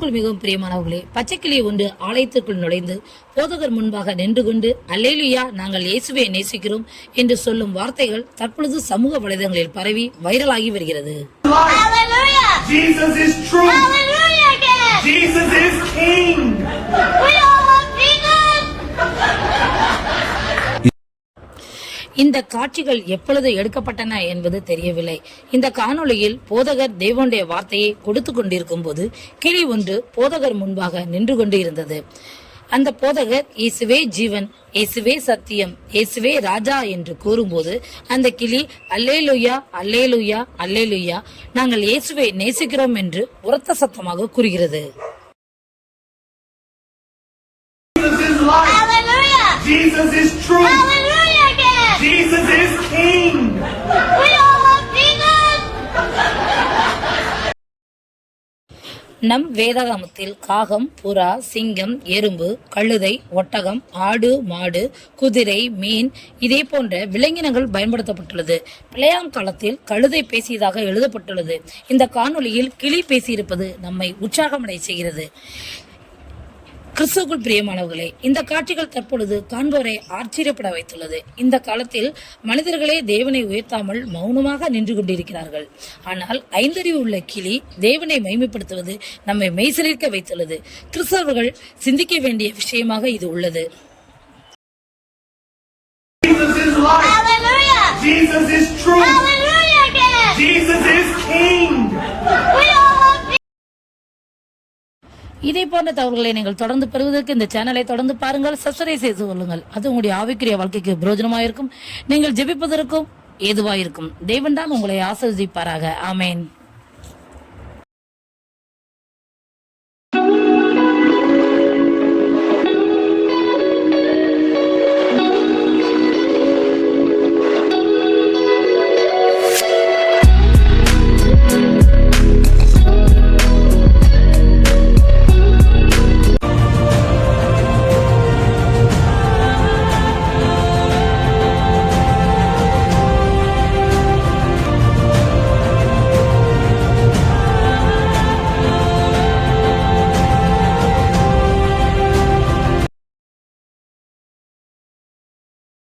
கிறிஸ்துவுக்குள் மிகவும் பிரியமானவர்களே, பச்சைக்கிளி ஒன்று ஆலயத்திற்குள் நுழைந்து போதகர் முன்பாக நின்று கொண்டு அல்லேலூயா நாங்கள் இயேசுவை நேசிக்கிறோம் என்று சொல்லும் வார்த்தைகள் தற்பொழுது சமூக வலைதளங்களில் பரவி வைரலாகி வருகிறது. Jesus is true. Jesus is King. இந்த காட்சிகள் எப்பொழுது எடுக்கப்பட்டன என்பது தெரியவில்லை. இந்த காணொளியில் போதகர் தேவனுடைய வார்த்தையை கொடுத்து கொண்டிருக்கும் போது கிளி ஒன்று போதகர் முன்பாக நின்று கொண்டு இருந்தது. அந்த போதகர் இயேசுவே ஜீவன், இயேசுவே சத்தியம், இயேசுவே ராஜா என்று கூறும்போது அந்த கிளி அல்லேலூயா அல்லேலூயா அல்லேலூயா நாங்கள் இயேசுவை நேசிக்கிறோம் என்று உரத்த சத்தமாக கூறுகிறது. Jesus is true. Jesus is King. நம் வேதாகமத்தில் காகம், புறா, சிங்கம், எறும்பு, கழுதை, ஒட்டகம், ஆடு, மாடு, குதிரை, மீன் இதே போன்ற விலங்கினங்கள் பயன்படுத்தப்பட்டுள்ளது. பிழையாம் காலத்தில் கழுதை பேசியதாக எழுதப்பட்டுள்ளது. இந்த காணொளியில் கிளி பேசியிருப்பது நம்மை உற்சாகமடை செய்கிறது. கிறிஸ்துவுக்குள் பிரியமானவர்களே, இந்த காட்சிகள் தற்பொழுது காண்போரை ஆச்சரியப்பட வைத்துள்ளது. இந்த காலத்தில் மனிதர்களே தேவனை உயர்த்தாமல் மௌனமாக நின்று கொண்டிருக்கிறார்கள். ஆனால் ஐந்தறிவு உள்ள கிளி தேவனை மகிமைப்படுத்துவது நம்மை மெய்சிலிர்க்க வைத்துள்ளது. கிறிஸ்தவர்கள் சிந்திக்க வேண்டிய விஷயமாக இது உள்ளது. Jesus is true. Jesus is King. இதே போன்ற தகவல்களை நீங்கள் தொடர்ந்து பெறுவதற்கு இந்த சேனலை தொடர்ந்து பாருங்கள், சப்ஸ்கிரைப் செய்து கொள்ளுங்கள். அது உங்களுடைய ஆவிக்குரிய வாழ்க்கைக்கு பிரயோஜனமாயிருக்கும், நீங்கள் ஜெபிப்பதற்கும் ஏதுவாயிருக்கும். தேவன் தான் உங்களை ஆசீர்வதிப்பாராக. ஆமேன்.